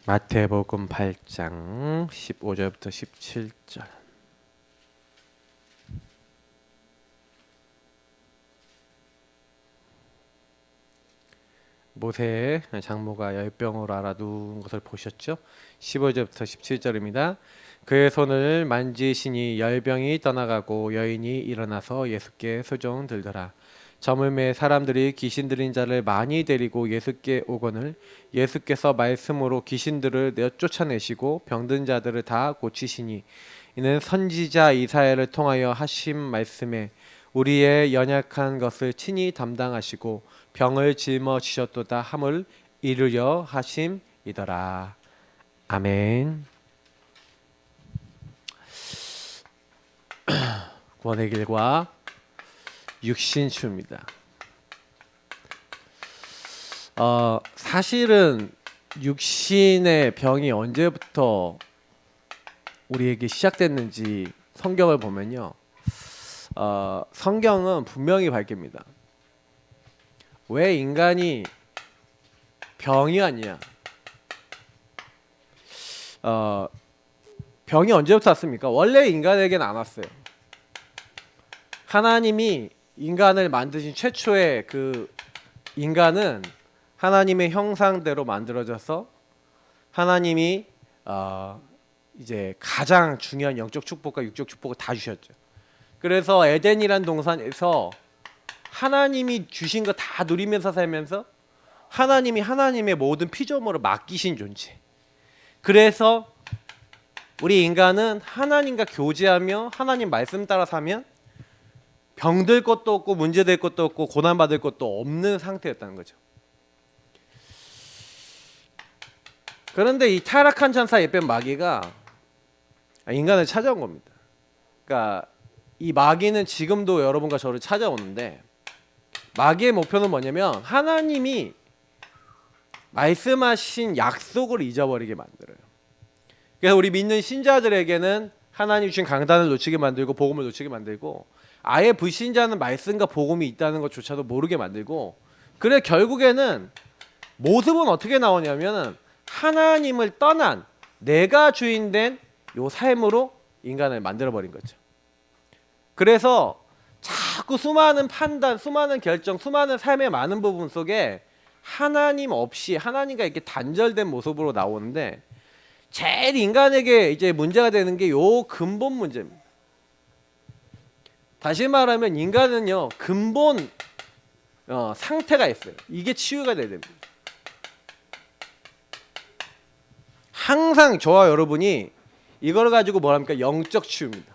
마태복음 8장 15절부터 17절. 모세의 장모가 열병으로 알아누운 것을 보셨죠? 15절부터 17절입니다. 그의 손을 만지시니 열병이 떠나가고 여인이 일어나서 예수께 수종 들더라. 저물매 사람들이 귀신 들린 자를 많이 데리고 예수께 오거늘 예수께서 말씀으로 귀신들을 쫓아내시고 병든 자들을 다 고치시니 이는 선지자 이사야를 통하여 하신 말씀에 우리의 연약한 것을 친히 담당하시고 병을 짊어지셨도다 함을 이루려 하심이더라. 아멘. 구원의 길과 육신추입니다. 사실은 육신의 병이 언제부터 우리에게 시작됐는지 성경을 보면요, 성경은 분명히 밝힙니다. 왜 인간이 병이 아니야? 병이 언제부터 왔습니까? 원래 인간에게는 안 왔어요. 하나님이 인간을 만드신 최초의 그 인간은 하나님의 형상대로 만들어져서 하나님이 이제 가장 중요한 영적 축복과 육적 축복을 다 주셨죠. 그래서 에덴이란 동산에서 하나님이 주신 거 다 누리면서 살면서 하나님이 하나님의 모든 피조물을 맡기신 존재. 그래서 우리 인간은 하나님과 교제하며 하나님 말씀 따라 사면 병들 것도 없고 문제될 것도 없고 고난받을 것도 없는 상태였다는 거죠. 그런데 이 타락한 천사 예뱀 마귀가 인간을 찾아온 겁니다. 그러니까 이 마귀는 지금도 여러분과 저를 찾아오는데, 마귀의 목표는 뭐냐면 하나님이 말씀하신 약속을 잊어버리게 만들어요. 그래서 우리 믿는 신자들에게는 하나님 주신 강단을 놓치게 만들고 복음을 놓치게 만들고, 아예 불신자는 말씀과 복음이 있다는 것조차도 모르게 만들고, 그래 결국에는 모습은 어떻게 나오냐면 하나님을 떠난 내가 주인된 요 삶으로 인간을 만들어버린 거죠. 그래서 자꾸 수많은 판단, 수많은 결정, 수많은 삶의 많은 부분 속에 하나님 없이 하나님과 이렇게 단절된 모습으로 나오는데, 제일 인간에게 이제 문제가 되는 게 요 근본 문제입니다. 다시 말하면 인간은요 근본 상태가 있어요. 이게 치유가 돼야 됩니다. 항상 저와 여러분이 이걸 가지고 뭐랍니까? 영적 치유입니다.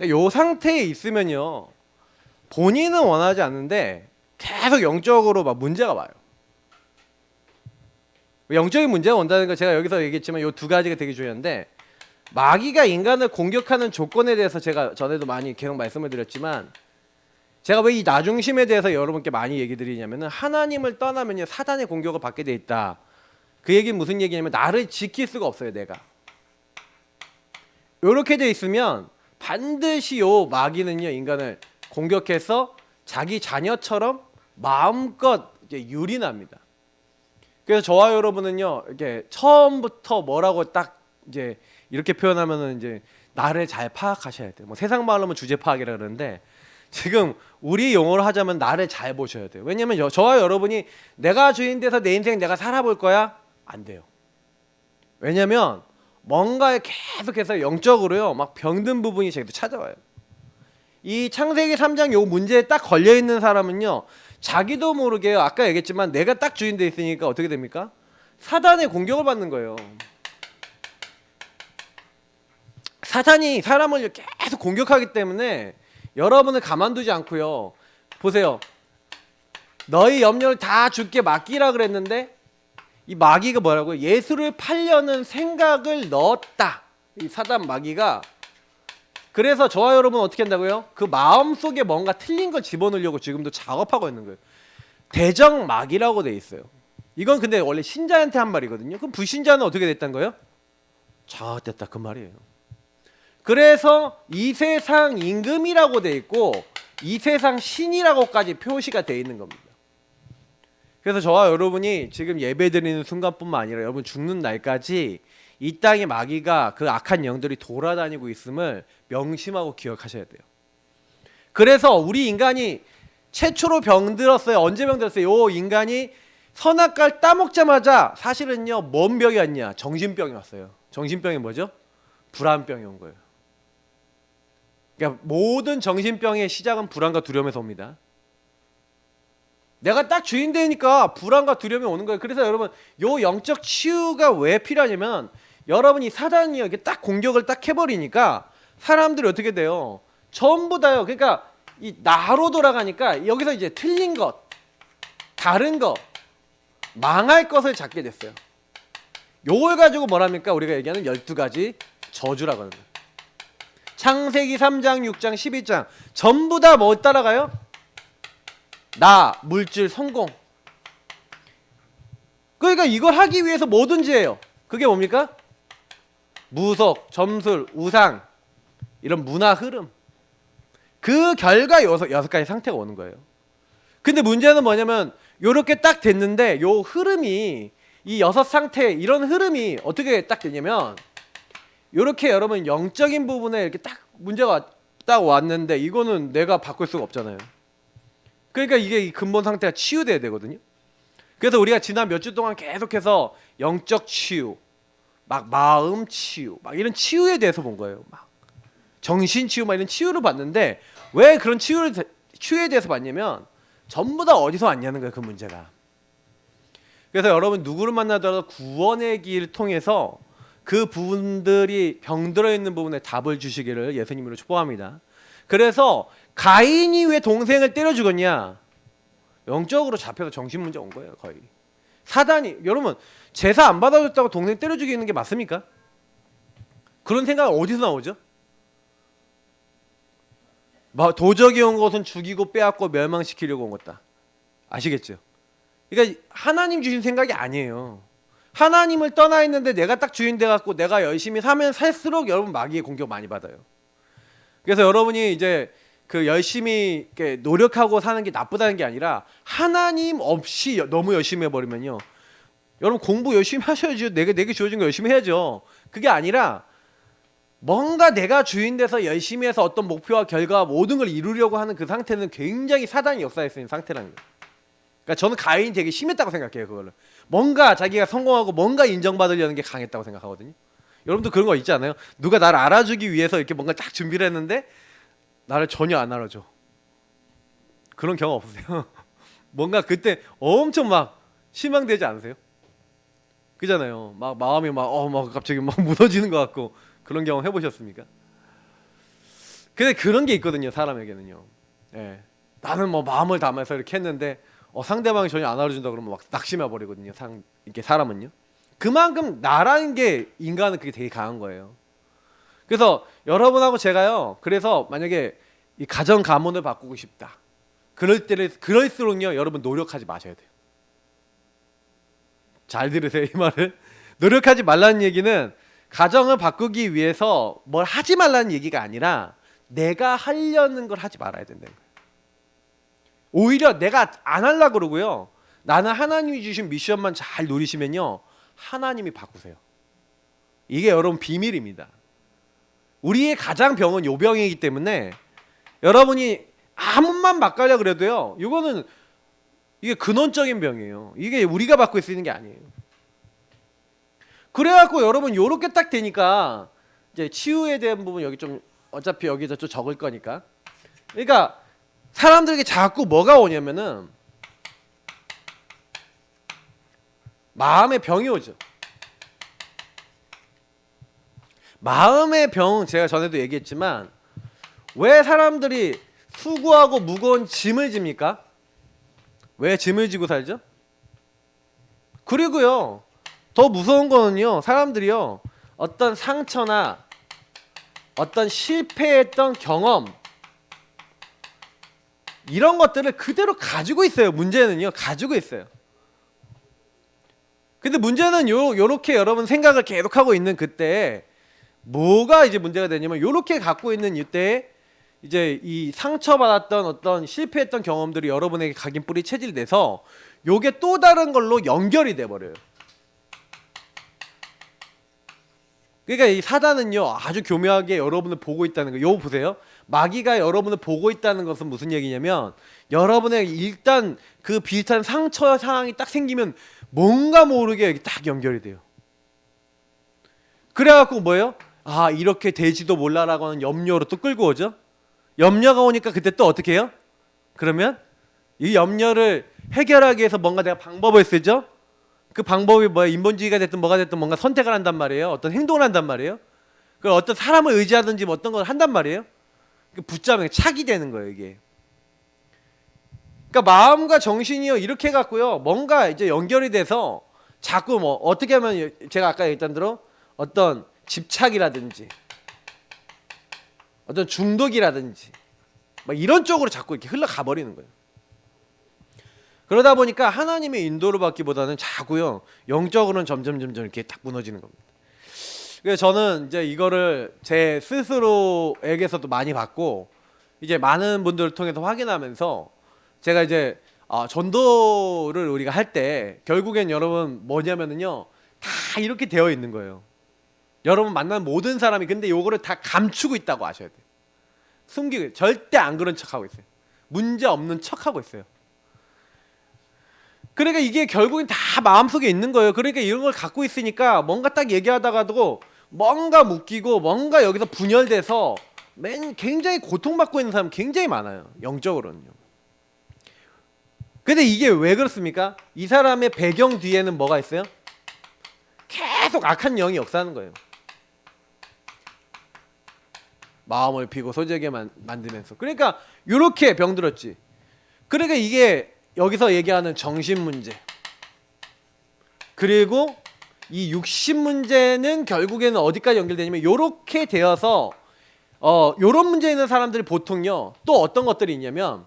요 상태에 있으면요 본인은 원하지 않는데 계속 영적으로 막 문제가 와요. 영적인 문제가 온다는 거 제가 여기서 얘기했지만 요 두 가지가 되게 중요한데, 마귀가 인간을 공격하는 조건에 대해서 제가 전에도 많이 계속 말씀을 드렸지만, 제가 왜 이 나중심에 대해서 여러분께 많이 얘기 드리냐면은 하나님을 떠나면요 사단의 공격을 받게 돼 있다. 그 얘기는 무슨 얘기냐면 나를 지킬 수가 없어요. 내가 이렇게 돼 있으면 반드시 요 마귀는요 인간을 공격해서 자기 자녀처럼 마음껏 이제 유린합니다. 그래서 저와 여러분은요 이렇게 처음부터 뭐라고 딱 이제 이렇게 표현하면은 이제 나를 잘 파악하셔야 돼요. 뭐 세상 말로 하면 주제 파악이라 그러는데, 지금 우리 용어로 하자면 나를 잘 보셔야 돼요. 왜냐면 저와 여러분이 내가 주인 돼서 내 인생 내가 살아볼 거야? 안 돼요. 왜냐면 뭔가에 계속해서 영적으로요 막 병든 부분이 제게도 찾아와요. 이 창세기 3장 요 문제에 딱 걸려있는 사람은요 자기도 모르게 아까 얘기했지만 내가 딱 주인 돼 있으니까 어떻게 됩니까? 사단의 공격을 받는 거예요. 사탄이 사람을 계속 공격하기 때문에 여러분을 가만두지 않고요. 보세요. 너희 염려를 다 주께 맡기라 그랬는데 이 마귀가 뭐라고요? 예수를 팔려는 생각을 넣었다. 이 사단 마귀가. 그래서 저와 여러분 어떻게 한다고요? 그 마음속에 뭔가 틀린 걸 집어넣으려고 지금도 작업하고 있는 거예요. 대적 마귀라고 돼 있어요. 이건 근데 원래 신자한테 한 말이거든요. 그럼 불신자는 어떻게 됐다는 거예요? 잘됐다 그 말이에요. 그래서 이 세상 임금이라고 돼 있고 이 세상 신이라고까지 표시가 돼 있는 겁니다. 그래서 저와 여러분이 지금 예배드리는 순간뿐만 아니라 여러분 죽는 날까지 이 땅에 마귀가 그 악한 영들이 돌아다니고 있음을 명심하고 기억하셔야 돼요. 그래서 우리 인간이 최초로 병들었어요. 언제 병들었어요? 요 인간이 선악과를 따먹자마자 사실은요 뭔 병이 왔냐? 정신병이 왔어요. 정신병이 뭐죠? 불안병이 온 거예요. 그러니까 모든 정신병의 시작은 불안과 두려움에서 옵니다. 내가 딱 주인 되니까 불안과 두려움이 오는 거예요. 그래서 여러분 요 영적 치유가 왜 필요하냐면 여러분이 사단이 이렇게 딱 공격을 딱 해버리니까 사람들이 어떻게 돼요? 전부 다요. 그러니까 이 나로 돌아가니까 여기서 이제 틀린 것, 다른 것, 망할 것을 찾게 됐어요. 요걸 가지고 뭐랍니까? 우리가 얘기하는 12가지 저주라거든요. 창세기 3장, 6장, 12장 전부 다 뭐 따라가요? 나, 물질, 성공. 그러니까 이걸 하기 위해서 뭐든지 해요. 그게 뭡니까? 무속, 점술, 우상 이런 문화 흐름. 그 결과 여섯 가지 상태가 오는 거예요. 근데 문제는 뭐냐면 요렇게 딱 됐는데 요 흐름이 이 6 상태 이런 흐름이 어떻게 딱 되냐면 요렇게 여러분 영적인 부분에 이렇게 딱 문제가 딱 왔는데 이거는 내가 바꿀 수가 없잖아요. 그러니까 이게 이 근본 상태가 치유돼야 되거든요. 그래서 우리가 지난 몇 주 동안 계속해서 영적 치유, 막 마음 치유, 막 이런 치유에 대해서 본 거예요. 막 정신 치유, 막 이런 치유를 봤는데 왜 그런 치유에 대해서 봤냐면 전부 다 어디서 왔냐는 거예요. 그 문제가. 그래서 여러분 누구를 만나더라도 구원의 길을 통해서 그 부분들이 병들어 있는 부분에 답을 주시기를 예수님으로 축복합니다. 그래서 가인이 왜 동생을 때려 죽었냐? 영적으로 잡혀서 정신 문제 온 거예요. 거의. 사단이 여러분 제사 안 받아줬다고 동생 때려 죽이는 게 맞습니까? 그런 생각 어디서 나오죠? 도적이 온 것은 죽이고 빼앗고 멸망시키려고 온 것다. 아시겠죠? 그러니까 하나님 주신 생각이 아니에요. 하나님을 떠나 있는데 내가 딱 주인 돼갖고 내가 열심히 사면 살수록 여러분 마귀의 공격 많이 받아요. 그래서 여러분이 이제 그 열심히 이렇게 노력하고 사는 게 나쁘다는 게 아니라 하나님 없이 너무 열심히 해버리면요. 여러분 공부 열심히 하셔야죠. 내게 주어진 거 열심히 해야죠. 그게 아니라 뭔가 내가 주인 돼서 열심히 해서 어떤 목표와 결과 모든 걸 이루려고 하는 그 상태는 굉장히 사단이 역사할 수 있는 상태라는 거예요. 그러니까 저는 가인이 되게 심했다고 생각해요. 그거를 뭔가 자기가 성공하고 뭔가 인정받으려는 게 강했다고 생각하거든요. 여러분도 그런 거 있지 않아요? 누가 나를 알아주기 위해서 이렇게 뭔가 딱 준비를 했는데 나를 전혀 안 알아줘. 그런 경험 없으세요? 뭔가 그때 엄청 막 실망되지 않으세요? 그잖아요. 막 마음이 막 갑자기 막 무너지는 것 같고 그런 경험 해보셨습니까? 근데 그런 게 있거든요. 사람에게는요. 예. 나는 뭐 마음을 담아서 이렇게 했는데 상대방이 전혀 안 알아준다 그러면 막 낙심해 버리거든요. 이렇게 사람은요. 그만큼 나라는 게 인간은 그게 되게 강한 거예요. 그래서 여러분하고 제가요. 그래서 만약에 이 가정 가문을 바꾸고 싶다. 그럴수록요. 여러분 노력하지 마셔야 돼요. 잘 들으세요. 이 말을. 노력하지 말라는 얘기는 가정을 바꾸기 위해서 뭘 하지 말라는 얘기가 아니라 내가 하려는 걸 하지 말아야 된다는 거예요. 오히려 내가 안 하려고 그러고요. 나는 하나님이 주신 미션만 잘 누리시면요. 하나님이 바꾸세요. 이게 여러분 비밀입니다. 우리의 가장 병은 요병이기 때문에 여러분이 아무만 바꾸려 그래도요. 이게 근원적인 병이에요. 이게 우리가 바꿀 수 있는 게 아니에요. 그래갖고 여러분 요렇게 딱 되니까 이제 치유에 대한 부분 여기 좀 어차피 여기서 좀 적을 거니까. 그러니까 사람들에게 자꾸 뭐가 오냐면은 마음의 병이 오죠. 마음의 병 제가 전에도 얘기했지만 왜 사람들이 수고하고 무거운 짐을 집니까? 왜 짐을 지고 살죠? 그리고요 더 무서운 거는요 사람들이요 어떤 상처나 어떤 실패했던 경험 이런 것들을 그대로 가지고 있어요. 문제는요 가지고 있어요. 근데 문제는 요렇게 여러분 생각을 계속하고 있는 그때 뭐가 이제 문제가 되냐면 요렇게 갖고 있는 이때 이제 이 상처받았던 어떤 실패했던 경험들이 여러분에게 각인뿌리 체질돼서 요게 또 다른 걸로 연결이 돼 버려요. 그러니까 이 사단은요 아주 교묘하게 여러분을 보고 있다는 거. 요 보세요. 마귀가 여러분을 보고 있다는 것은 무슨 얘기냐면 여러분의 일단 그 비슷한 상처 상황이 딱 생기면 뭔가 모르게 딱 연결이 돼요. 그래갖고 뭐예요? 아 이렇게 되지도 몰라라고 하는 염려로 또 끌고 오죠. 염려가 오니까 그때 또 어떻게 해요? 그러면 이 염려를 해결하기 위해서 뭔가 내가 방법을 쓰죠. 그 방법이 뭐야? 인본주의가 됐든 뭐가 됐든 뭔가 선택을 한단 말이에요. 어떤 행동을 한단 말이에요. 그 어떤 사람을 의지하든지 뭐 어떤 걸 한단 말이에요. 붙잡으면 착이 되는 거예요 이게. 그러니까 마음과 정신이요 이렇게 해갖고요 뭔가 이제 연결이 돼서 자꾸 뭐 어떻게 하면 제가 아까 얘기했던 대로 어떤 집착이라든지 어떤 중독이라든지 막 이런 쪽으로 자꾸 이렇게 흘러가 버리는 거예요. 그러다 보니까 하나님의 인도를 받기보다는 자꾸요 영적으로는 점점 이렇게 딱 무너지는 겁니다. 그래서 저는 이제 이거를 제 스스로에게서도 많이 받고 이제 많은 분들을 통해서 확인하면서 제가 이제 전도를 우리가 할 때 결국엔 여러분 뭐냐면은요 다 이렇게 되어 있는 거예요. 여러분 만나는 모든 사람이 근데 요거를 다 감추고 있다고 아셔야 돼요. 숨기고 절대 안 그런 척하고 있어요. 문제 없는 척하고 있어요. 그러니까 이게 결국엔 다 마음속에 있는 거예요. 그러니까 이런 걸 갖고 있으니까 뭔가 딱 얘기하다가도 뭔가 묶이고 뭔가 여기서 분열돼서 굉장히 고통받고 있는 사람 굉장히 많아요. 영적으로는요. 근데 이게 왜 그렇습니까? 이 사람의 배경 뒤에는 뭐가 있어요? 계속 악한 영이 역사하는 거예요. 마음을 비고 소재게 만들면서. 그러니까 이렇게 병들었지. 그러니까 이게 여기서 얘기하는 정신 문제 그리고 이 육신 문제는 결국에는 어디까지 연결되냐면 이렇게 되어서 요런 문제 있는 사람들이 보통요 또 어떤 것들이 있냐면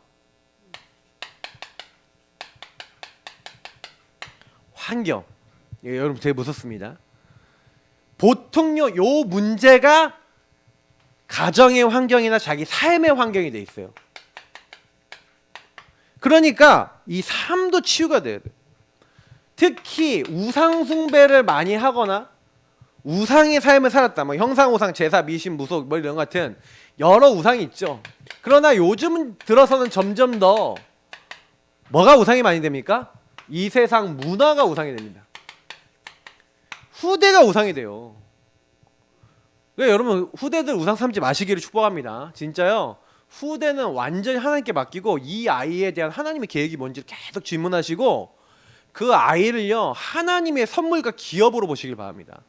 환경. 여러분 되게 무섭습니다. 보통요 요 문제가 가정의 환경이나 자기 삶의 환경이 돼 있어요. 그러니까 이 삶도 치유가 돼야 돼. 특히 우상 숭배를 많이 하거나 우상의 삶을 살았다. 뭐 형상, 우상, 제사, 미신, 무속 뭐 이런 같은 여러 우상이 있죠. 그러나 요즘 들어서는 점점 더 뭐가 우상이 많이 됩니까? 이 세상 문화가 우상이 됩니다. 후대가 우상이 돼요. 그러니까 여러분 후대들 우상 삼지 마시기를 축복합니다. 진짜요. 후대는 완전히 하나님께 맡기고 이 아이에 대한 하나님의 계획이 뭔지 계속 질문하시고 그 아이를요 하나님의 선물과 기업으로 보시길 바랍니다.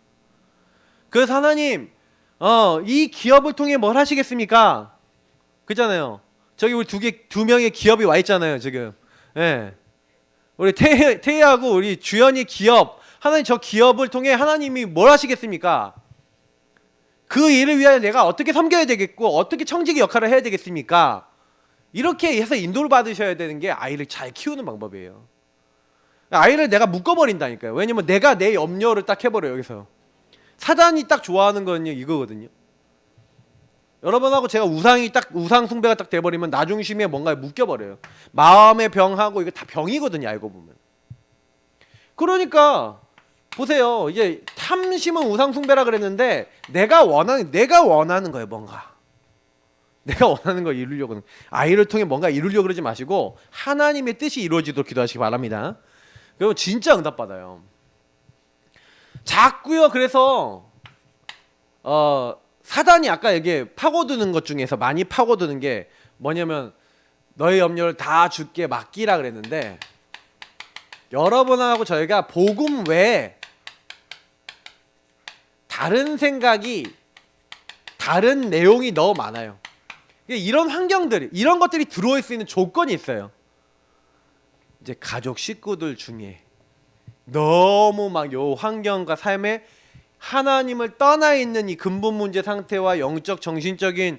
그래서 하나님 이 기업을 통해 뭘 하시겠습니까? 그잖아요. 저기 우리 두 명의 기업이 와 있잖아요 지금. 예. 우리 태희하고 우리 주연이 기업 하나님 저 기업을 통해 하나님이 뭘 하시겠습니까? 그 일을 위하여 내가 어떻게 섬겨야 되겠고 어떻게 청지기 역할을 해야 되겠습니까? 이렇게 해서 인도를 받으셔야 되는 게 아이를 잘 키우는 방법이에요. 아이를 내가 묶어버린다니까요. 왜냐면 내가 내 염려를 딱 해버려요. 여기서 사단이 딱 좋아하는 거는요 이거거든요. 여러분하고 제가 우상 숭배가 딱 돼버리면 나 중심에 뭔가에 묶여버려요. 마음의 병하고 이거 다 병이거든요. 알고 보면. 그러니까 보세요. 이제 탐심은 우상 숭배라 그랬는데 내가 원하는 거예요. 뭔가 내가 원하는 거 이루려고 아이를 통해 뭔가 이루려고 그러지 마시고 하나님의 뜻이 이루어지도록 기도하시기 바랍니다. 그러면 진짜 응답받아요. 자꾸요. 그래서 사단이 아까 여기 파고드는 것 중에서 많이 파고드는 게 뭐냐면 너의 염려를 다 주께 맡기라 그랬는데 여러분하고 저희가 복음 외에 다른 생각이 다른 내용이 너무 많아요. 이런 환경들이 이런 것들이 들어올 수 있는 조건이 있어요. 이제 가족 식구들 중에 너무 막 요 환경과 삶에 하나님을 떠나 있는 이 근본 문제 상태와 영적 정신적인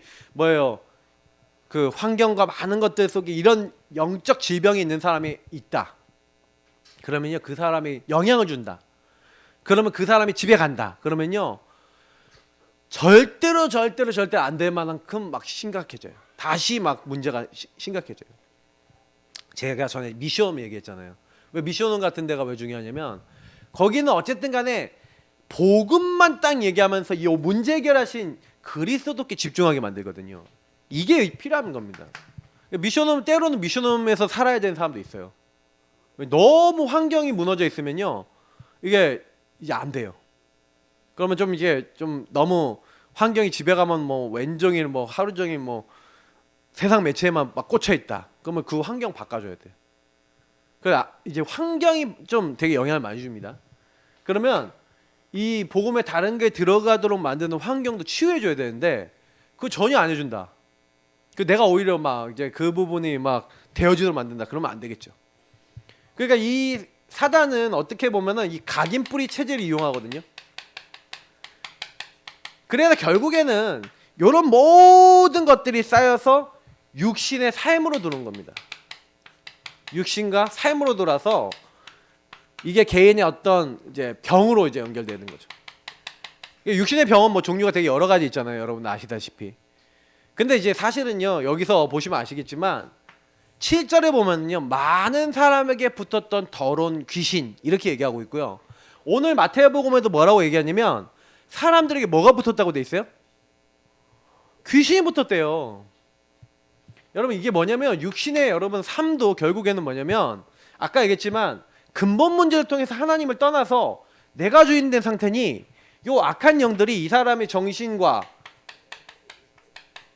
그 환경과 많은 것들 속에 이런 영적 질병이 있는 사람이 있다. 그러면요 그 사람이 영향을 준다. 그러면 그 사람이 집에 간다. 그러면요 절대로 안 될 만큼 막 심각해져요. 다시 막 문제가 심각해져요. 제가 전에 미션홈 얘기했잖아요. 왜 미션홈 같은 데가 왜 중요하냐면 거기는 어쨌든 간에 복음만 딱 얘기하면서 이 문제 해결하신 그리스도께 집중하게 만들거든요. 이게 필요한 겁니다. 미션홈 때로는 미션홈에서 살아야 되는 사람도 있어요. 너무 환경이 무너져 있으면요 이게 이제 안 돼요. 그러면 좀 이게 좀 너무 환경이 집에 가면 뭐 왼종일 뭐 하루 종일 뭐 세상 매체에만 막 꽂혀 있다. 그러면 그 환경 바꿔줘야 돼. 그 이제 환경이 좀 되게 영향을 많이 줍니다. 그러면 이 복음에 다른 게 들어가도록 만드는 환경도 치유해줘야 되는데 그거 전혀 안 해준다. 그 내가 오히려 막 이제 그 부분이 막 되어지도록 만든다. 그러면 안 되겠죠. 그러니까 이 사단은 어떻게 보면은 이 각인뿌리 체제를 이용하거든요. 그래서 결국에는 이런 모든 것들이 쌓여서 육신의 삶으로 들어온 겁니다. 육신과 삶으로 돌아서 이게 개인의 어떤 이제 병으로 이제 연결되는 거죠. 육신의 병은 뭐 종류가 되게 여러 가지 있잖아요. 여러분 아시다시피. 근데 이제 사실은요 여기서 보시면 아시겠지만 7절에 보면요 많은 사람에게 붙었던 더러운 귀신 이렇게 얘기하고 있고요. 오늘 마태복음에도 뭐라고 얘기하냐면 사람들에게 뭐가 붙었다고 돼 있어요? 귀신이 붙었대요. 여러분 이게 뭐냐면 육신의 여러분 삶도 결국에는 뭐냐면 아까 얘기했지만 근본 문제를 통해서 하나님을 떠나서 내가 주인된 상태니 요 악한 영들이 이 사람의 정신과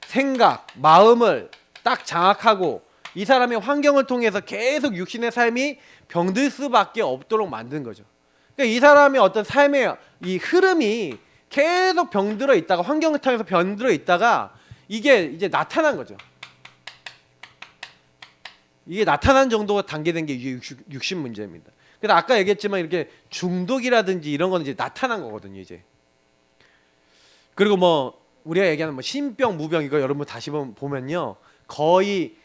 생각, 마음을 딱 장악하고 이 사람의 환경을 통해서 계속 육신의 삶이 병들 수밖에 없도록 만든 거죠. 그러니까 이 사람의 어떤 삶의 이 흐름이 계속 병들어 있다가 환경을 통해서 병들어 있다가 이게 이제 나타난 거죠. 이게 나타난 정도가 단계된 게 육신 문제입니다. 그래서 아까 얘기했지만 이렇게 중독이라든지 이런 거는 이제 나타난 거거든요, 이제. 그리고 뭐 우리가 얘기하는 뭐 신병, 무병 이거 여러분 다시 보면요, 거의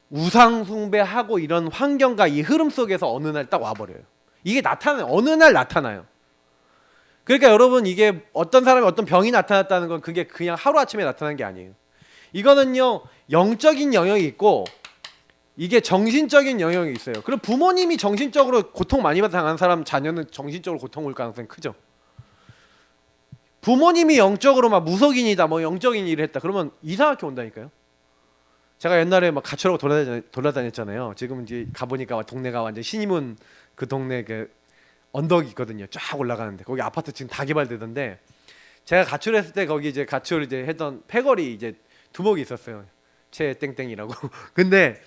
우상 숭배하고 이런 환경과 이 흐름 속에서 어느 날 딱 와버려요. 이게 나타나요. 어느 날 나타나요. 그러니까 여러분 이게 어떤 사람이 어떤 병이 나타났다는 건 그게 그냥 하루아침에 나타난 게 아니에요. 이거는요 영적인 영역이 있고 이게 정신적인 영역이 있어요. 그럼 부모님이 정신적으로 고통 많이 당한 사람 자녀는 정신적으로 고통 올 가능성이 크죠. 부모님이 영적으로 막 무속인이다 뭐 영적인 일을 했다 그러면 이상하게 온다니까요. 제가 옛날에 막 가출하고 돌아다녔잖아요. 지금 이제 가보니까 동네가 완전 신이문 그 동네 그 언덕이 있거든요. 쫙 올라가는데 거기 아파트 지금 다 개발되던데 제가 가출했을 때 거기 이제 가출 이제 했던 패거리 이제 두목이 있었어요. 최땡땡이라고. 근데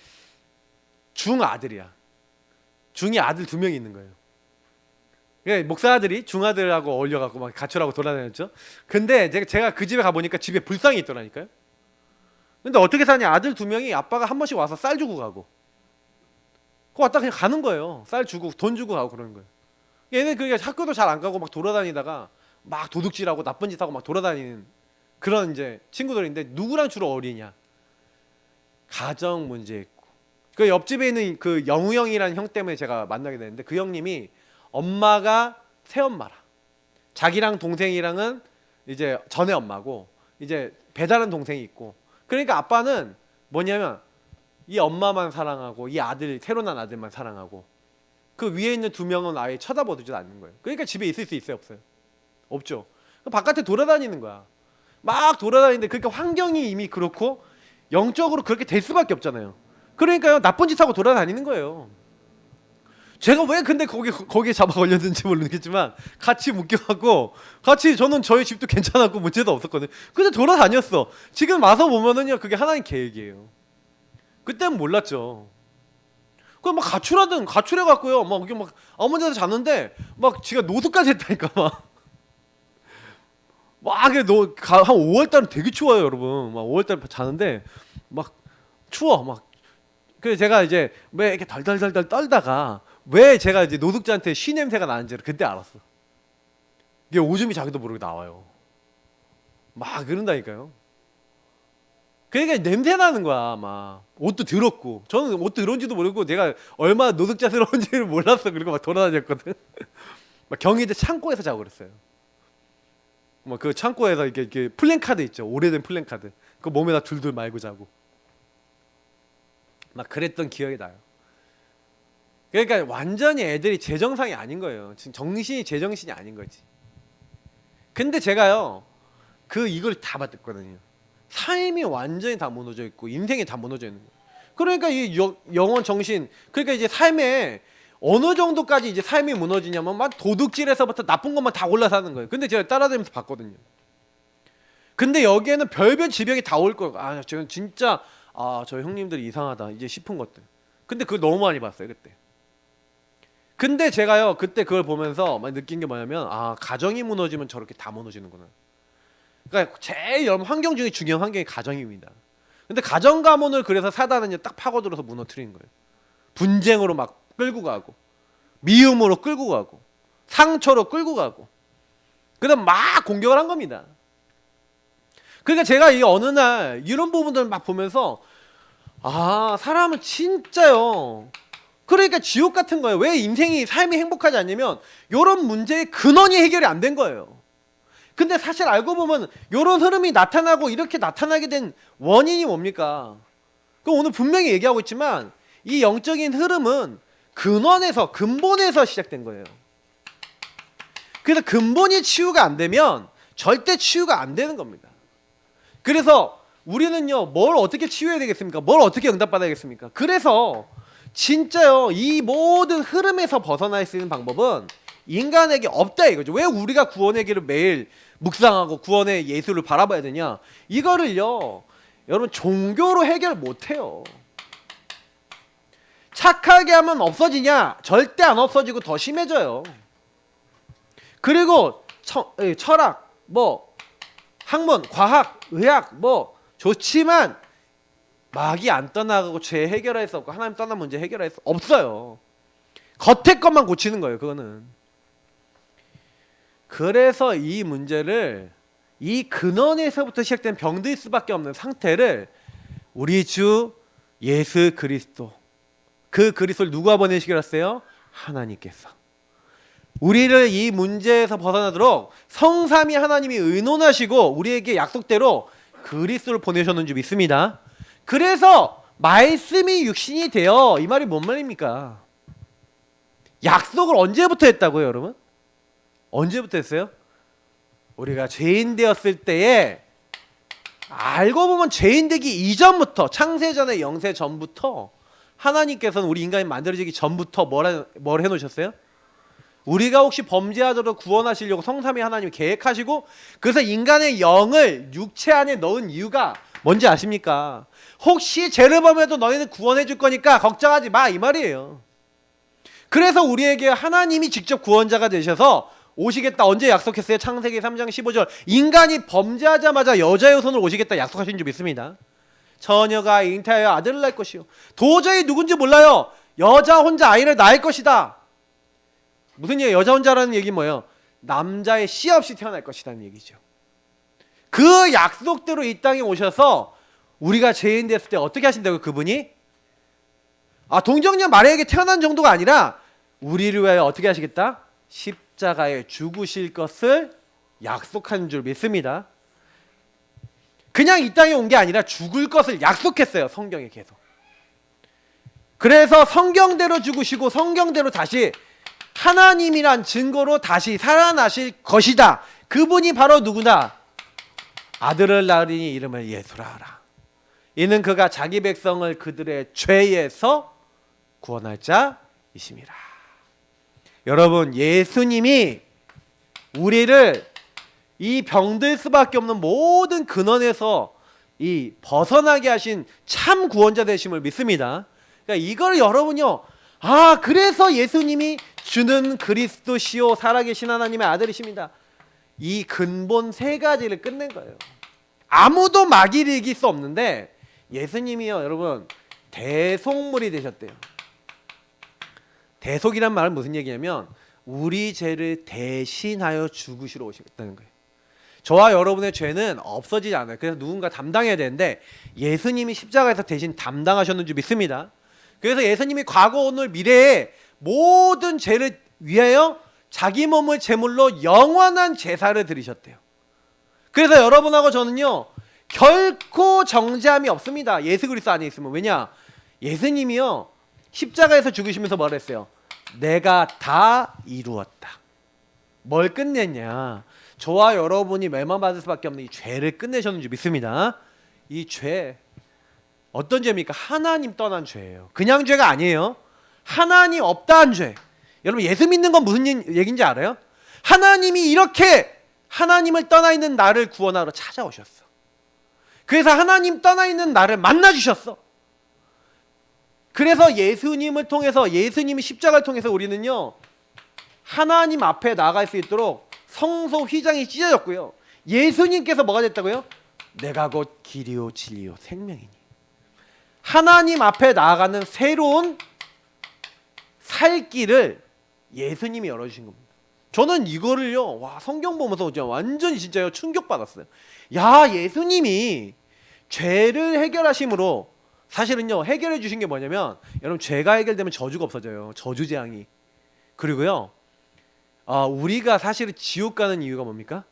중 아들이야. 중이 아들 2명이 있는 거예요. 그러니까 목사 아들이 중아들하고 어울려갖고 막 가출하고 돌아다녔죠. 근데 제가 그 집에 가보니까 집에 불상이 있더라니까요. 근데 어떻게 사냐? 아들 2명이 아빠가 한 번씩 와서 쌀 주고 가고. 그거 왔다 그냥 가는 거예요. 쌀 주고 돈 주고 가고 그러는 거예요. 얘는 그게 학교도 잘 안 가고 막 돌아다니다가 막 도둑질하고 나쁜 짓 하고 막 돌아다니는 그런 이제 친구들인데 누구랑 주로 어울리냐? 가정 문제 있고. 그 옆집에 있는 그 영우 형이라는 형 때문에 제가 만나게 됐는데 그 형님이 엄마가 새엄마라. 자기랑 동생이랑은 이제 전에 엄마고 이제 배다른 동생이 있고. 그러니까 아빠는 뭐냐면 이 엄마만 사랑하고 이 아들 새로 난 아들만 사랑하고 그 위에 있는 2명은 아예 쳐다보지도 않는 거예요. 그러니까 집에 있을 수 있어요, 없어요? 없죠. 바깥에 돌아다니는 거야. 막 돌아다니는데 그러니까 환경이 이미 그렇고 영적으로 그렇게 될 수밖에 없잖아요. 그러니까요 나쁜 짓 하고 돌아다니는 거예요. 제가 왜 근데 거기에 잡아 걸렸는지 모르겠지만 같이 묶여갖고 같이 저는 저희 집도 괜찮았고 문제도 없었거든요. 근데 돌아다녔어. 지금 와서 보면은요 그게 하나님 계획이에요. 그때는 몰랐죠. 그럼 막 가출해갖고요 막 이게 막 아무 데나 잤는데 막 지가 노숙까지 했다니까 막. 막 한 5월달은 되게 추워요 여러분. 막 5월달 자는데 막 추워 막. 그래서 제가 이제 왜 이렇게 덜덜덜덜 떨다가 왜 제가 이제 노숙자한테 쉬 냄새가 나는지를 그때 알았어. 이게 오줌이 자기도 모르게 나와요. 막 그런다니까요. 그러니까 냄새 나는 거야 막. 옷도 더럽고 저는 옷도 더러운지도 모르고 내가 얼마나 노숙자스러운지를 몰랐어. 그리고 막 돌아다녔거든. 막 경희대 창고에서 자고 그랬어요. 뭐 그 창고에서 이렇게 플랜카드 있죠. 오래된 플랜카드. 그 몸에다 둘둘 말고 자고. 막 그랬던 기억이 나요. 그러니까 완전히 애들이 제정상이 아닌 거예요. 지금 정신이 제정신이 아닌 거지. 근데 제가요 이걸 다 받았거든요. 삶이 완전히 다 무너져 있고 인생이 다 무너져 있는 거예요. 그러니까 이 영혼 정신, 그러니까 이제 삶에 어느 정도까지 이제 삶이 무너지냐면 막 도둑질에서부터 나쁜 것만 다 올라사는 거예요. 근데 제가 따라다니면서 봤거든요. 근데 여기에는 별별 지병이 다 올 거예요. 아, 저는 진짜 저 형님들이 이상하다 이제 싶은 것들. 근데 그걸 너무 많이 봤어요 그때. 근데 제가요 그때 그걸 보면서 막 느낀 게 뭐냐면 가정이 무너지면 저렇게 다 무너지는구나. 그러니까 제일 여러분 환경 중에 중요한 환경이 가정입니다. 근데 가정 가문을 그래서 사단은 딱 파고들어서 무너뜨리는 거예요. 분쟁으로 막 끌고 가고, 미움으로 끌고 가고, 상처로 끌고 가고, 그다음 막 공격을 한 겁니다. 그러니까 제가 이 어느 날 이런 부분들을 막 보면서 사람은 진짜요. 그러니까 지옥 같은 거예요. 왜 인생이 삶이 행복하지 않냐면 이런 문제의 근원이 해결이 안 된 거예요. 근데 사실 알고 보면 이런 흐름이 나타나고 이렇게 나타나게 된 원인이 뭡니까? 그럼 오늘 분명히 얘기하고 있지만 이 영적인 흐름은 근본에서 시작된 거예요. 그래서 근본이 치유가 안 되면 절대 치유가 안 되는 겁니다. 그래서 우리는요 뭘 어떻게 치유해야 되겠습니까? 뭘 어떻게 응답받아야겠습니까? 그래서 진짜요 이 모든 흐름에서 벗어날 수 있는 방법은 인간에게 없다 이거죠. 왜 우리가 구원의 길을 매일 묵상하고 구원의 예수를 바라봐야 되냐? 이거를요 여러분 종교로 해결 못해요. 착하게 하면 없어지냐? 절대 안 없어지고 더 심해져요. 그리고 철학, 학문, 과학, 의학 좋지만 마귀 안 떠나가고 죄 해결할 수 없고 하나님 떠난 문제 해결할 수 없어요. 겉에 것만 고치는 거예요. 그거는. 그래서 이 문제를 이 근원에서부터 시작된 병들 수밖에 없는 상태를 우리 주 예수 그리스도, 그 그리스도를 누가 보내시기로 했어요? 하나님께서. 우리를 이 문제에서 벗어나도록 성삼위 하나님이 의논하시고 우리에게 약속대로 그리스도를 보내셨는 줄 믿습니다. 그래서 말씀이 육신이 되어, 이 말이 뭔 말입니까? 약속을 언제부터 했다고요, 여러분? 언제부터 했어요? 우리가 죄인 되었을 때에, 알고 보면 죄인 되기 이전부터, 창세전에 영세 전부터 하나님께서는 우리 인간이 만들어지기 전부터 뭘 해놓으셨어요? 우리가 혹시 범죄하도록 구원하시려고 성삼위 하나님이 계획하시고, 그래서 인간의 영을 육체 안에 넣은 이유가 뭔지 아십니까? 혹시 죄를 범해도 너희는 구원해 줄 거니까 걱정하지 마, 이 말이에요. 그래서 우리에게 하나님이 직접 구원자가 되셔서 오시겠다. 언제 약속했어요? 창세기 3장 15절. 인간이 범죄하자마자 여자의 손을 오시겠다 약속하신 줄 믿습니다. 처녀가 잉태하여 아들을 낳을 것이요. 도저히 누군지 몰라요. 여자 혼자 아이를 낳을 것이다. 무슨 얘기예요? 여자 혼자라는 얘기 뭐예요? 남자의 씨 없이 태어날 것이라는 얘기죠. 그 약속대로 이 땅에 오셔서 우리가 죄인 됐을 때 어떻게 하신다고요? 그분이? 동정녀 마리아에게 태어난 정도가 아니라 우리를 위하여 어떻게 하시겠다? 십자가에 죽으실 것을 약속한 줄 믿습니다. 그냥 이 땅에 온 게 아니라 죽을 것을 약속했어요. 성경에 계속. 그래서 성경대로 죽으시고 성경대로 다시 하나님이란 증거로 다시 살아나실 것이다. 그분이 바로 누구나? 아들을 낳으리니 이름을 예수라 하라. 이는 그가 자기 백성을 그들의 죄에서 구원할 자이심이라. 여러분, 예수님이 우리를 이 병들 수밖에 없는 모든 근원에서 이 벗어나게 하신 참 구원자 되심을 믿습니다. 그러니까 이걸 여러분요, 그래서 예수님이 주는 그리스도시요 살아계신 하나님의 아들이십니다. 이 근본 세 가지를 끝낸 거예요. 아무도 마귀를 이길 수 없는데 예수님이요, 여러분, 대속물이 되셨대요. 대속이란 말은 무슨 얘기냐면 우리 죄를 대신하여 죽으시러 오시겠다는 거예요. 저와 여러분의 죄는 없어지지 않아요. 그래서 누군가 담당해야 되는데 예수님이 십자가에서 대신 담당하셨는 줄 믿습니다. 그래서 예수님이 과거, 오늘, 미래에 모든 죄를 위하여 자기 몸을 제물로 영원한 제사를 드리셨대요. 그래서 여러분하고 저는요 결코 정죄함이 없습니다. 예수 그리스도 안에 있으면. 왜냐? 예수님이요 십자가에서 죽으시면서 뭐라 했어요? 내가 다 이루었다. 뭘 끝냈냐? 저와 여러분이 멸망받을 수밖에 없는 이 죄를 끝내셨는 줄 믿습니다. 이 죄 어떤 죄입니까? 하나님 떠난 죄예요. 그냥 죄가 아니에요. 하나님 없다한 죄. 여러분 예수 믿는 건 무슨 얘기인지 알아요? 하나님이 이렇게 하나님을 떠나 있는 나를 구원하러 찾아오셨어. 그래서 하나님 떠나 있는 나를 만나 주셨어. 그래서 예수님을 통해서 예수님이 십자가를 통해서 우리는요 하나님 앞에 나갈 수 있도록 성소 휘장이 찢어졌고요. 예수님께서 뭐가 됐다고요? 내가 곧 길이요 진리요 생명이니. 하나님 앞에 나아가는 새로운 살 길을 예수님이 열어주신 겁니다. 저는 이거를요 와 성경 보면서 완전히 진짜요 충격받았어요. 야 예수님이 죄를 해결하심으로 사실은요 해결해 주신 게 뭐냐면 여러분 죄가 해결되면 저주가 없어져요. 저주 재앙이. 그리고요 우리가 사실은 지옥 가는 이유가 뭡니까?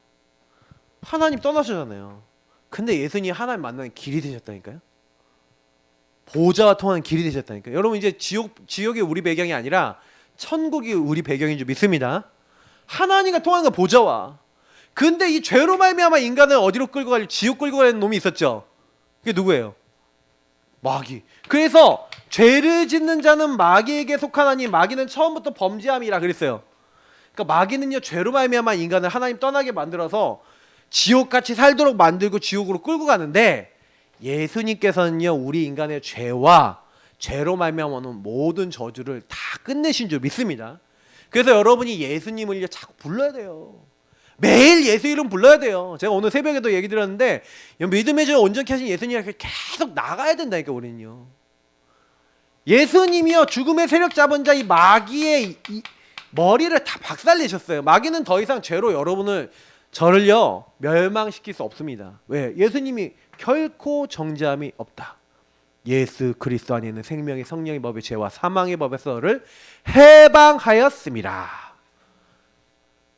하나님 떠나셨잖아요. 근데 예수님이 하나님 만나는 길이 되셨다니까요. 보좌와 통하는 길이 되셨다니까요. 여러분 이제 지옥이 우리 배경이 아니라 천국이 우리 배경인 줄 믿습니다. 하나님과 통하는 건 보좌와. 근데 이 죄로 말미암아 인간을 어디로 끌고 가려 지옥 끌고 가는 놈이 있었죠. 그게 누구예요? 마귀. 그래서 죄를 짓는 자는 마귀에게 속하나니 마귀는 처음부터 범죄함이라 그랬어요. 그러니까 마귀는요 죄로 말미암아 인간을 하나님 떠나게 만들어서 지옥같이 살도록 만들고 지옥으로 끌고 가는데 예수님께서는요 우리 인간의 죄와 죄로 말미암아 오는 모든 저주를 다 끝내신 줄 믿습니다. 그래서 여러분이 예수님을 자꾸 불러야 돼요. 매일 예수 이름 불러야 돼요. 제가 오늘 새벽에도 얘기 드렸는데 믿음의 죄 온전케 하신 예수님을 계속 나가야 된다니까 우리는요. 예수님이요 죽음의 세력 잡은 자 이 마귀의 머리를 다 박살내셨어요. 마귀는 더 이상 죄로 여러분을 저를요 멸망시킬 수 없습니다. 왜? 예수님이 결코 정죄함이 없다. 예수 그리스도 안에 있는 생명의 성령의 법의 죄와 사망의 법에서를 해방하였습니다.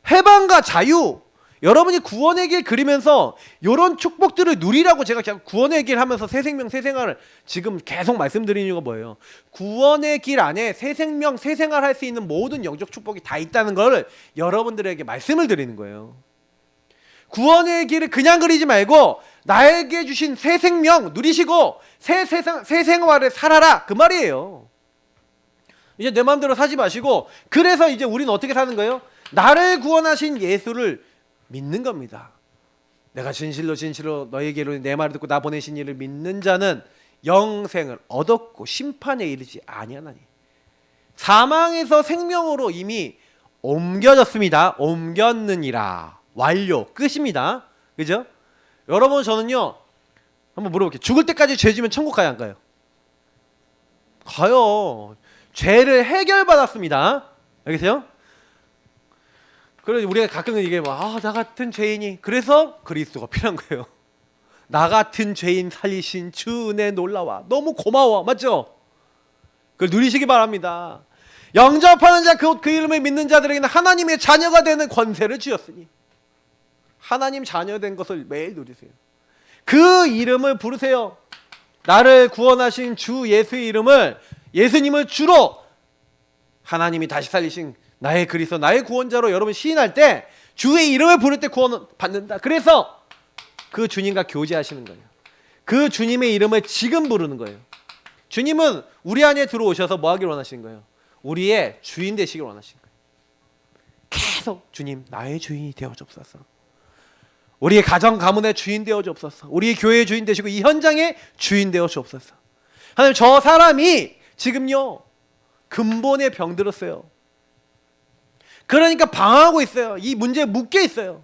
해방과 자유. 여러분이 구원의 길 그리면서 이런 축복들을 누리라고 제가 구원의 길 하면서 새 생명 새 생활을 지금 계속 말씀드리는 이유가 뭐예요? 구원의 길 안에 새 생명 새 생활 할 수 있는 모든 영적 축복이 다 있다는 걸 여러분들에게 말씀을 드리는 거예요. 구원의 길을 그냥 그리지 말고 나에게 주신 새 생명 누리시고 새 생활을 살아라 그 말이에요. 이제 내 마음대로 사지 마시고 그래서 이제 우리는 어떻게 사는 거예요? 나를 구원하신 예수를 믿는 겁니다. 내가 진실로 너에게로 내 말을 듣고 나 보내신 이를 믿는 자는 영생을 얻었고 심판에 이르지 아니하나니. 사망에서 생명으로 이미 옮겨졌습니다. 옮겼느니라. 완료. 끝입니다. 그죠? 여러분 저는요 한번 물어볼게요. 죽을 때까지 죄 지면 천국 가요 안 가요? 가요. 죄를 해결받았습니다. 알겠어요? 그래서 우리가 가끔 이게 나 같은 죄인이 그래서 그리스도가 필요한 거예요. 나 같은 죄인 살리신 주 은혜 놀라와 너무 고마워. 맞죠? 그걸 누리시기 바랍니다. 영접하는 자 그 이름을 믿는 자들에게는 하나님의 자녀가 되는 권세를 주셨으니 하나님 자녀된 것을 매일 누리세요. 그 이름을 부르세요. 나를 구원하신 주 예수의 이름을 예수님을 주로 하나님이 다시 살리신 나의 그리스도 나의 구원자로 여러분 시인할 때 주의 이름을 부를 때 구원 받는다. 그래서 그 주님과 교제하시는 거예요. 그 주님의 이름을 지금 부르는 거예요. 주님은 우리 안에 들어오셔서 뭐 하길 원하시는 거예요? 우리의 주인 되시길 원하시는 거예요. 계속 주님 나의 주인이 되어주옵소서. 우리의 가정 가문의 주인 되어주옵소서. 우리의 교회의 주인 되시고 이 현장의 주인 되어주옵소서. 하나님 저 사람이 지금요 근본에 병들었어요. 그러니까 방황하고 있어요. 이 문제에 묶여 있어요.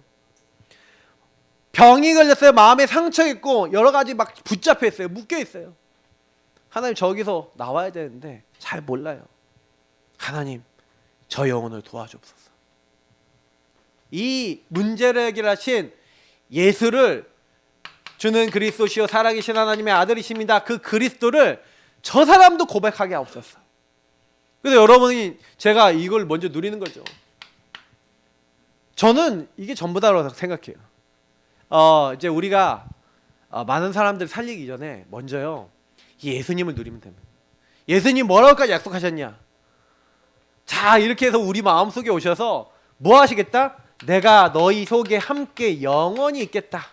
병이 걸렸어요. 마음에 상처 있고 여러 가지 막 붙잡혀 있어요. 묶여 있어요. 하나님 저기서 나와야 되는데 잘 몰라요. 하나님 저 영혼을 도와주옵소서. 이 문제를 해결하신 예수를 주는 그리스도시요 살아계신 하나님의 아들이십니다. 그 그리스도를 저 사람도 고백하게 하옵소서. 그래서 여러분이 제가 이걸 먼저 누리는 거죠. 저는 이게 전부다라고 생각해요. 이제 우리가 많은 사람들 살리기 전에 먼저요 이 예수님을 누리면 됩니다. 예수님 뭐라고까지 약속하셨냐? 자, 이렇게 해서 우리 마음속에 오셔서 뭐 하시겠다? 내가 너희 속에 함께 영원히 있겠다.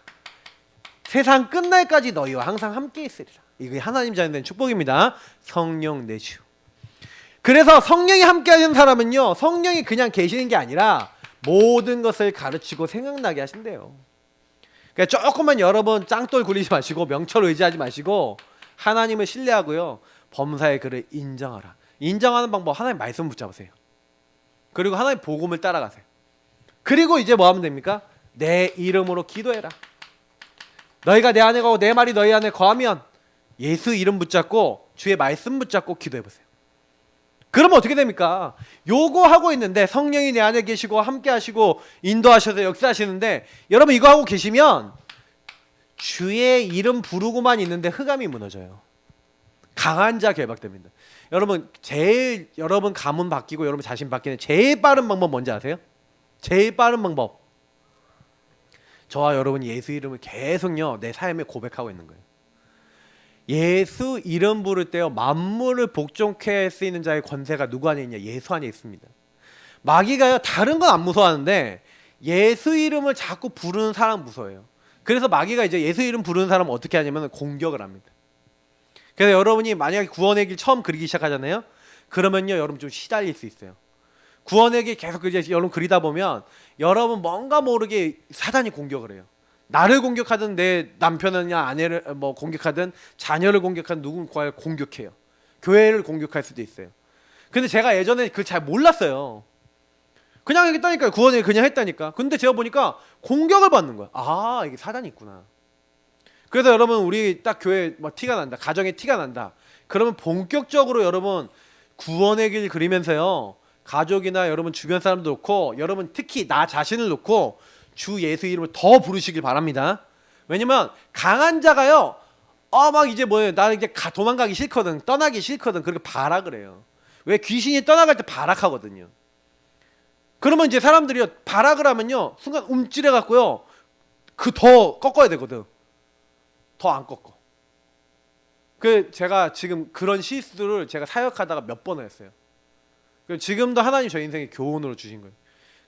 세상 끝날까지 너희와 항상 함께 있으리라. 이게 하나님 자녀된 축복입니다. 성령 내주. 그래서 성령이 함께 하는 사람은요, 성령이 그냥 계시는 게 아니라 모든 것을 가르치고 생각나게 하신대요. 그러니까 조금만 여러분 짱돌 굴리지 마시고 명철 의지하지 마시고 하나님을 신뢰하고요, 범사의 그를 인정하라. 인정하는 방법, 하나님 말씀 붙잡으세요. 그리고 하나님 복음을 따라가세요. 그리고 이제 뭐 하면 됩니까? 내 이름으로 기도해라. 너희가 내 안에 가고 내 말이 너희 안에 거하면 예수 이름 붙잡고 주의 말씀 붙잡고 기도해보세요. 그러면 어떻게 됩니까? 요거 하고 있는데 성령이 내 안에 계시고 함께 하시고 인도하셔서 역사하시는데, 여러분 이거 하고 계시면 주의 이름 부르고만 있는데 흑암이 무너져요. 강한 자 결박됩니다. 여러분 제일 여러분 가문 바뀌고 여러분 자신 바뀌는 제일 빠른 방법 뭔지 아세요? 제일 빠른 방법, 저와 여러분이 예수 이름을 계속요 내 삶에 고백하고 있는 거예요. 예수 이름 부를 때요 만물을 복종케 할 수 있는 자의 권세가 누구 안에 있냐? 예수 안에 있습니다. 마귀가요 다른 건 안 무서워하는데 예수 이름을 자꾸 부르는 사람 무서워해요. 그래서 마귀가 이제 예수 이름 부르는 사람은 어떻게 하냐면 공격을 합니다. 그래서 여러분이 만약에 구원의 길 처음 그리기 시작하잖아요. 그러면요 여러분 좀 시달릴 수 있어요. 구원의 길 계속 이제 여러분 그리다 보면 여러분 뭔가 모르게 사단이 공격을 해요. 나를 공격하든 내 남편이나 아내를 뭐 공격하든 자녀를 공격하든 누군가를 공격해요. 교회를 공격할 수도 있어요. 근데 제가 예전에 그걸 잘 몰랐어요. 그냥 했다니까요. 구원을 그냥 했다니까. 근데 제가 보니까 공격을 받는 거야. 아, 이게 사단이 있구나. 그래서 여러분 우리 딱 교회 뭐 티가 난다, 가정에 티가 난다, 그러면 본격적으로 여러분 구원의 길 그리면서요 가족이나 여러분 주변 사람도 놓고 여러분 특히 나 자신을 놓고 주 예수 이름을 더 부르시길 바랍니다. 왜냐면 강한 자가요 막 이제 뭐예요, 나는 이제 도망가기 싫거든, 떠나기 싫거든, 그렇게 발악을 해요. 왜? 귀신이 떠나갈 때 발악하거든요. 그러면 이제 사람들이 발악을 하면요 순간 움찔해 갖고요 그 더 꺾어야 되거든. 더 안 꺾어. 그 제가 지금 그런 실수를 제가 사역하다가 몇 번을 했어요. 지금도 하나님 저 인생에 교훈으로 주신 거예요.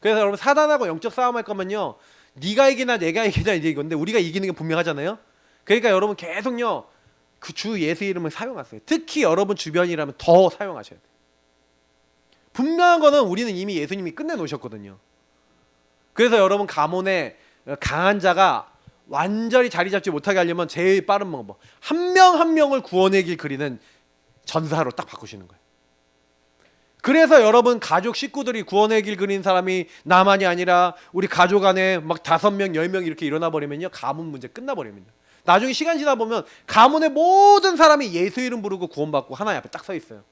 그래서 여러분 사단하고 영적 싸움할 거면요 네가 이기나 내가 이기나 이제 이건데 우리가 이기는 게 분명하잖아요. 그러니까 여러분 계속요 그 주 예수 이름을 사용하세요. 특히 여러분 주변이라면 더 사용하셔야 돼요. 분명한 거는 우리는 이미 예수님이 끝내놓으셨거든요. 그래서 여러분 가문에 강한 자가 완전히 자리 잡지 못하게 하려면 제일 빠른 방법, 한 명 한 명을 구원의 길 그리는 전사로 딱 바꾸시는 거예요. 그래서 여러분 가족 식구들이 구원의 길 그리는 사람이 나만이 아니라 우리 가족 안에 막 5명 10명 이렇게 일어나 버리면요 가문 문제 끝나버립니다. 나중에 시간 지나 보면 가문의 모든 사람이 예수 이름 부르고 구원받고 하나님 앞에 딱 서 있어요.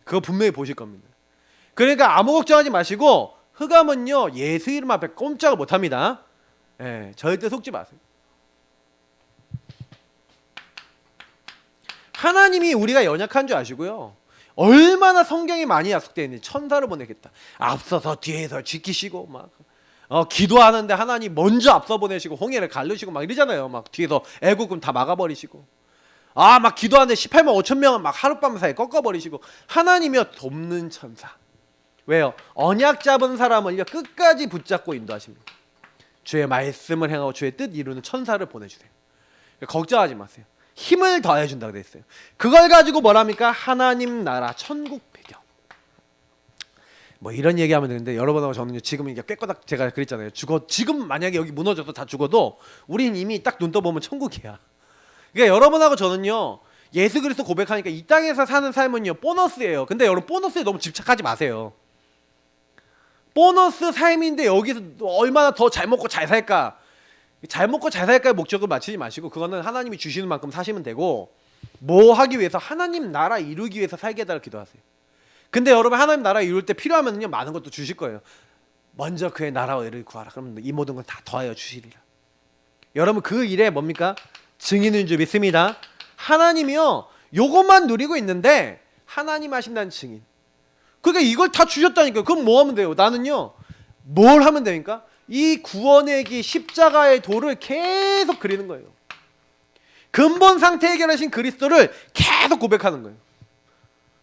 그거 분명히 보실 겁니다. 그러니까 아무 걱정하지 마시고 흑암은요 예수 이름 앞에 꼼짝을 못합니다. 예, 절대 속지 마세요. 하나님이 우리가 연약한 줄 아시고요 얼마나 성경이 많이 약속되어 있는지, 천사를 보내겠다, 앞서서 뒤에서 지키시고 막 기도하는데 하나님 먼저 앞서 보내시고 홍해를 가르시고 막 이러잖아요. 막 뒤에서 애국은 다 막아버리시고, 막 기도하는데 18만 5천 명은 막 하룻밤 사이에 꺾어버리시고, 하나님이요 돕는 천사. 왜요? 언약 잡은 사람을 끝까지 붙잡고 인도하십니다. 주의 말씀을 행하고 주의 뜻 이루는 천사를 보내주세요. 걱정하지 마세요. 힘을 더해준다고 되어 있어요. 그걸 가지고 뭐랍니까? 하나님 나라 천국 배경. 뭐 이런 얘기하면 되는데 여러분하고 저는 지금 이게 꾀꼬닥 제가 그랬잖아요. 지금 만약에 여기 무너져서 다 죽어도 우린 이미 딱 눈 떠보면 천국이야. 그러니까 여러분하고 저는요 예수 그리스도 고백하니까 이 땅에서 사는 삶은요 보너스예요. 근데 여러분 보너스에 너무 집착하지 마세요. 보너스 삶인데 여기서 얼마나 더 잘 먹고 잘 살까, 잘 먹고 잘 살까의 목적을 맞추지 마시고 그거는 하나님이 주시는 만큼 사시면 되고, 뭐 하기 위해서? 하나님 나라 이루기 위해서 살게 해달라 기도하세요. 근데 여러분 하나님 나라 이룰 때 필요하면요 많은 것도 주실 거예요. 먼저 그의 나라와 의를 구하라. 그러면 이 모든 걸 다 더하여 주시리라. 여러분 그 일에 뭡니까? 증인인 줄 믿습니다. 하나님이요 요것만 누리고 있는데 하나님 하신다는 증인. 그러니까 이걸 다 주셨다니까요. 그럼 뭐 하면 돼요? 나는요 뭘 하면 됩니까? 이 구원의 길 십자가의 도를 계속 그리는 거예요. 근본 상태 해결하신 그리스도를 계속 고백하는 거예요.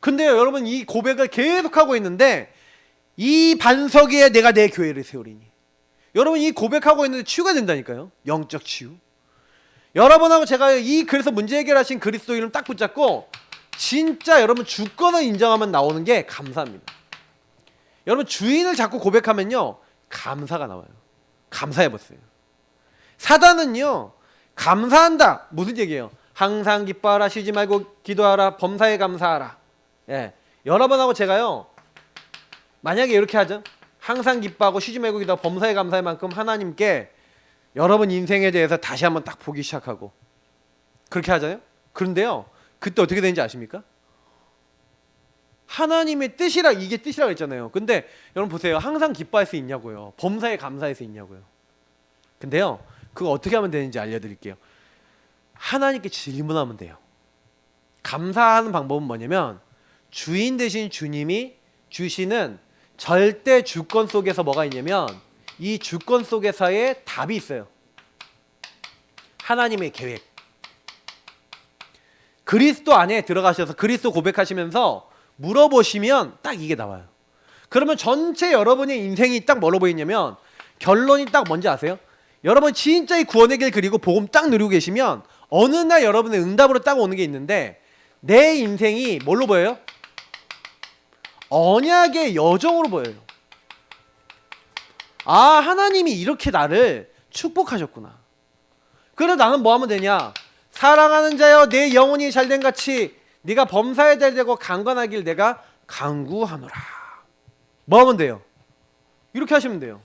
근데요 여러분 이 고백을 계속하고 있는데 이 반석 위에 내가 내 교회를 세우리니. 여러분 이 고백하고 있는데 치유가 된다니까요. 영적 치유. 여러분하고 제가 그래서 문제 해결하신 그리스도 이름 딱 붙잡고 진짜 여러분 주권을 인정하면 나오는 게 감사합니다. 여러분 주인을 자꾸 고백하면요 감사가 나와요. 감사해보세요. 사단은요 감사한다 무슨 얘기예요? 항상 기뻐하라, 쉬지 말고 기도하라, 범사에 감사하라. 예, 여러분하고 제가요 만약에 이렇게 하죠. 항상 기뻐하고 쉬지 말고 기도하고 범사에 감사할 만큼 하나님께 여러분 인생에 대해서 다시 한번 딱 보기 시작하고 그렇게 하잖아요. 그런데요 그때 어떻게 되는지 아십니까? 하나님의 뜻이라 이게 뜻이라고 했잖아요. 근데 여러분 보세요. 항상 기뻐할 수 있냐고요. 범사에 감사할 수 있냐고요. 근데요 그거 어떻게 하면 되는지 알려드릴게요. 하나님께 질문하면 돼요. 감사하는 방법은 뭐냐면 주인 대신 주님이 주시는 절대 주권 속에서 뭐가 있냐면 이 주권 속에서의 답이 있어요. 하나님의 계획. 그리스도 안에 들어가셔서 그리스도 고백하시면서 물어보시면 딱 이게 나와요. 그러면 전체 여러분의 인생이 딱 뭐로 보이냐면 결론이 딱 뭔지 아세요? 여러분 진짜 이 구원의 길 그리고 복음 딱 누리고 계시면 어느 날 여러분의 응답으로 딱 오는 게 있는데 내 인생이 뭘로 보여요? 언약의 여정으로 보여요. 아 하나님이 이렇게 나를 축복하셨구나. 그래서 나는 뭐 하면 되냐? 사랑하는 자여 내 영혼이 잘된 같이 네가 범사에 잘되고 강건하길 내가 간구하노라. 뭐 하면 돼요? 이렇게 하시면 돼요.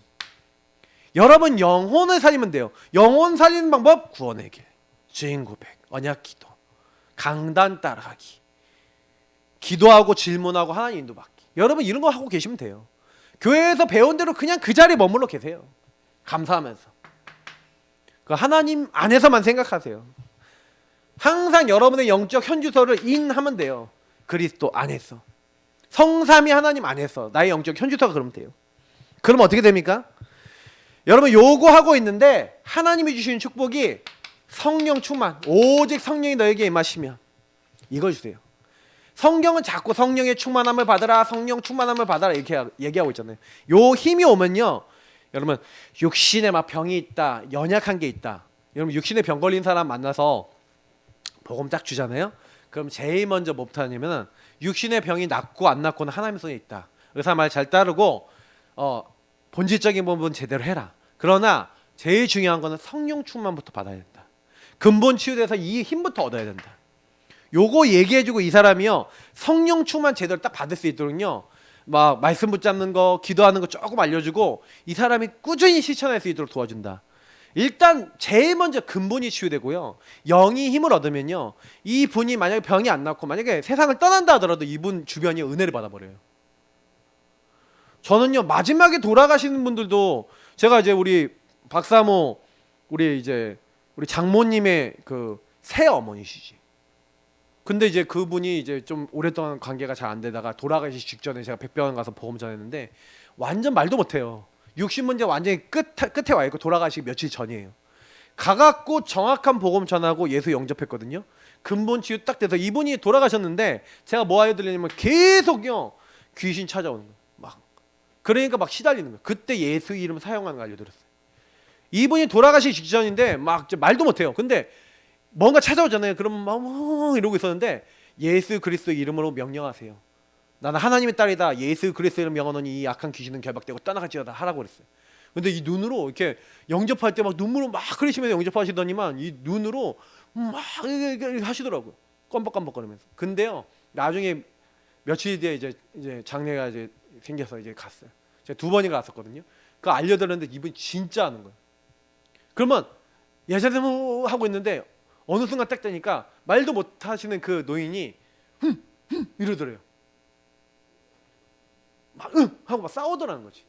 여러분 영혼을 살리면 돼요. 영혼 살리는 방법 구원의 길, 주인 고백, 언약 기도, 강단 따라가기, 기도하고 질문하고 하나님 인도받기. 여러분 이런 거 하고 계시면 돼요. 교회에서 배운 대로 그냥 그 자리에 머물러 계세요. 감사하면서. 그 하나님 안에서만 생각하세요. 항상 여러분의 영적 현주소를 인하면 돼요. 그리스도 안에서. 성삼위 하나님 안에서 나의 영적 현주소가 그러면 돼요. 그럼 어떻게 됩니까? 여러분 요구하고 있는데 하나님이 주시는 축복이 성령 충만, 오직 성령이 너에게 임하시면 이걸 주세요. 성경은 자꾸 성령의 충만함을 받으라, 성령 충만함을 받아라 이렇게 얘기하고 있잖아요. 요 힘이 오면요 여러분 육신에 막 병이 있다, 연약한 게 있다. 여러분 육신에 병 걸린 사람 만나서 복음 딱 주잖아요. 그럼 제일 먼저 뭐부터 하냐면 육신의 병이 낫고 안 낫고는 하나님 손에 있다. 의사 말 잘 따르고 본질적인 부분 제대로 해라. 그러나 제일 중요한 거는 성령 충만부터 받아야 된다. 근본 치유돼서 이 힘부터 얻어야 된다. 요거 얘기해주고 이 사람이요 성령 충만 제대로 딱 받을 수 있도록요 막 말씀 붙잡는 거, 기도하는 거 조금 알려주고 이 사람이 꾸준히 실천할 수 있도록 도와준다. 일단 제일 먼저 근본이 치유되고요. 영이 힘을 얻으면요 이 분이 만약에 병이 안 낫고 만약에 세상을 떠난다 하더라도 이분 주변이 은혜를 받아버려요. 저는요 마지막에 돌아가시는 분들도 제가 이제 우리 박사모 우리 장모님의 그 새어머니시지. 근데 이제 그분이 이제 좀 오랫동안 관계가 잘 안 되다가 돌아가시기 직전에 제가 백병원 가서 복음 전했는데 완전 말도 못해요. 60문제 완전히 끝에 와 있고 돌아가시기 며칠 전이에요. 가갖고 정확한 복음 전하고 예수 영접했거든요. 근본 치유 딱 돼서 이분이 돌아가셨는데 제가 뭐 알려드리냐면 계속요 귀신 찾아오는 거예요. 막 그러니까 막 시달리는 거예요. 그때 예수 이름 사용하는 거 알려드렸어요. 이분이 돌아가시기 직전인데 막 말도 못해요. 근데 뭔가 찾아오잖아요. 그러면 막 이러고 있었는데 예수 그리스도 이름으로 명령하세요. 나는 하나님의 딸이다. 예수 그리스도 이름 명하노니 이 악한 귀신은 결박되고 떠나갈지어다 하라고 그랬어요. 근데 이 눈으로 이렇게 영접할 때 막 눈물로 막 그러시면서 영접하시더니만 이 눈으로 막 하시더라고요. 껌뻑껌뻑거리면서. 근데요 나중에 며칠 뒤에 이제 장례가 이제 생겨서 이제 갔어요. 제가 2번이나 갔었거든요. 그거 알려드렸는데 이분이 진짜 하는 거예요. 그러면 예전에 뭐 하고 있는데 어느 순간 딱 되니까 말도 못 하시는 그 노인이 이러더래요. 막 하고 막 싸우더라는 거지.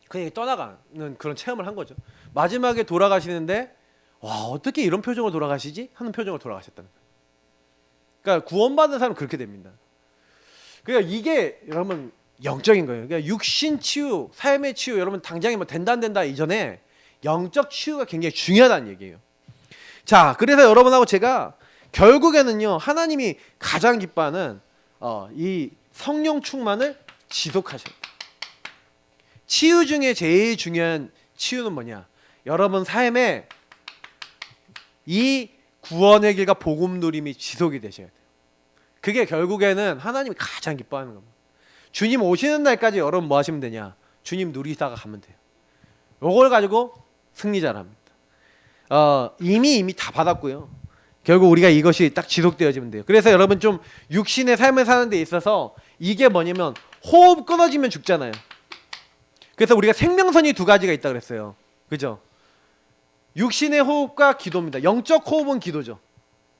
그냥 떠나가는 그런 체험을 한 거죠. 마지막에 돌아가시는데 와 어떻게 이런 표정으로 돌아가시지? 하는 표정으로 돌아가셨다는 거예요. 그러니까 구원받은 사람은 그렇게 됩니다. 그러니까 이게 여러분 영적인 거예요. 그러니까 육신 치유, 삶의 치유 여러분 당장에 뭐 된다 안 된다 이전에 영적 치유가 굉장히 중요하다는 얘기예요. 자, 그래서 여러분하고 제가 결국에는요 하나님이 가장 기뻐하는 이 성령 충만을 지속하셔야 돼요. 치유 중에 제일 중요한 치유는 뭐냐? 여러분 삶에 이 구원의 길과 복음 누림이 지속이 되셔야 돼요. 그게 결국에는 하나님이 가장 기뻐하는 겁니다. 주님 오시는 날까지 여러분 뭐 하시면 되냐? 주님 누리다가 가면 돼요. 요걸 가지고 승리자랍니다. 이미 다 받았고요. 결국 우리가 이것이 딱 지속되어지면 돼요. 그래서 여러분 좀 육신의 삶을 사는 데 있어서 이게 뭐냐면 호흡 끊어지면 죽잖아요. 그래서 우리가 생명선이 두 가지가 있다 그랬어요. 그죠? 육신의 호흡과 기도입니다. 영적 호흡은 기도죠.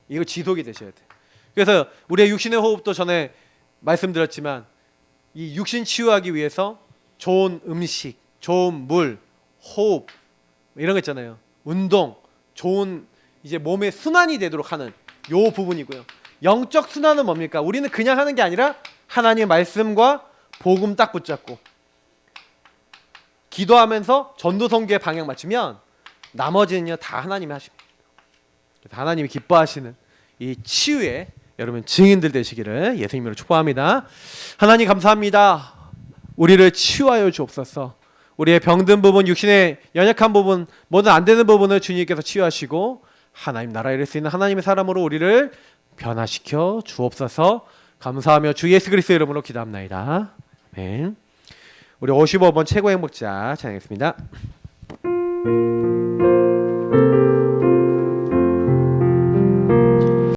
이거 지속이 되셔야 돼요. 그래서 우리의 육신의 호흡도 전에 말씀드렸지만 이 육신 치유하기 위해서 좋은 음식, 좋은 물, 호흡 이런 거 있잖아요. 운동, 좋은 이제 몸의 순환이 되도록 하는 요 부분이고요. 영적 순환은 뭡니까? 우리는 그냥 하는 게 아니라 하나님의 말씀과 복음 딱 붙잡고 기도하면서 전도선교의 방향 맞추면 나머지는요 다 하나님이 하십니다. 하나님이 기뻐하시는 이 치유에 여러분 증인들 되시기를 예수님으로 축복합니다. 하나님 감사합니다. 우리를 치유하여 주옵소서. 우리의 병든 부분, 육신의 연약한 부분, 뭐든 안 되는 부분을 주님께서 치유하시고 하나님 나라에 이를 수 있는 하나님의 사람으로 우리를 변화시켜 주옵소서. 감사하며 주 예수 그리스도의 이름으로 기도합나이다. 아멘. 우리 55번 최고 행복자 찬양하겠습니다.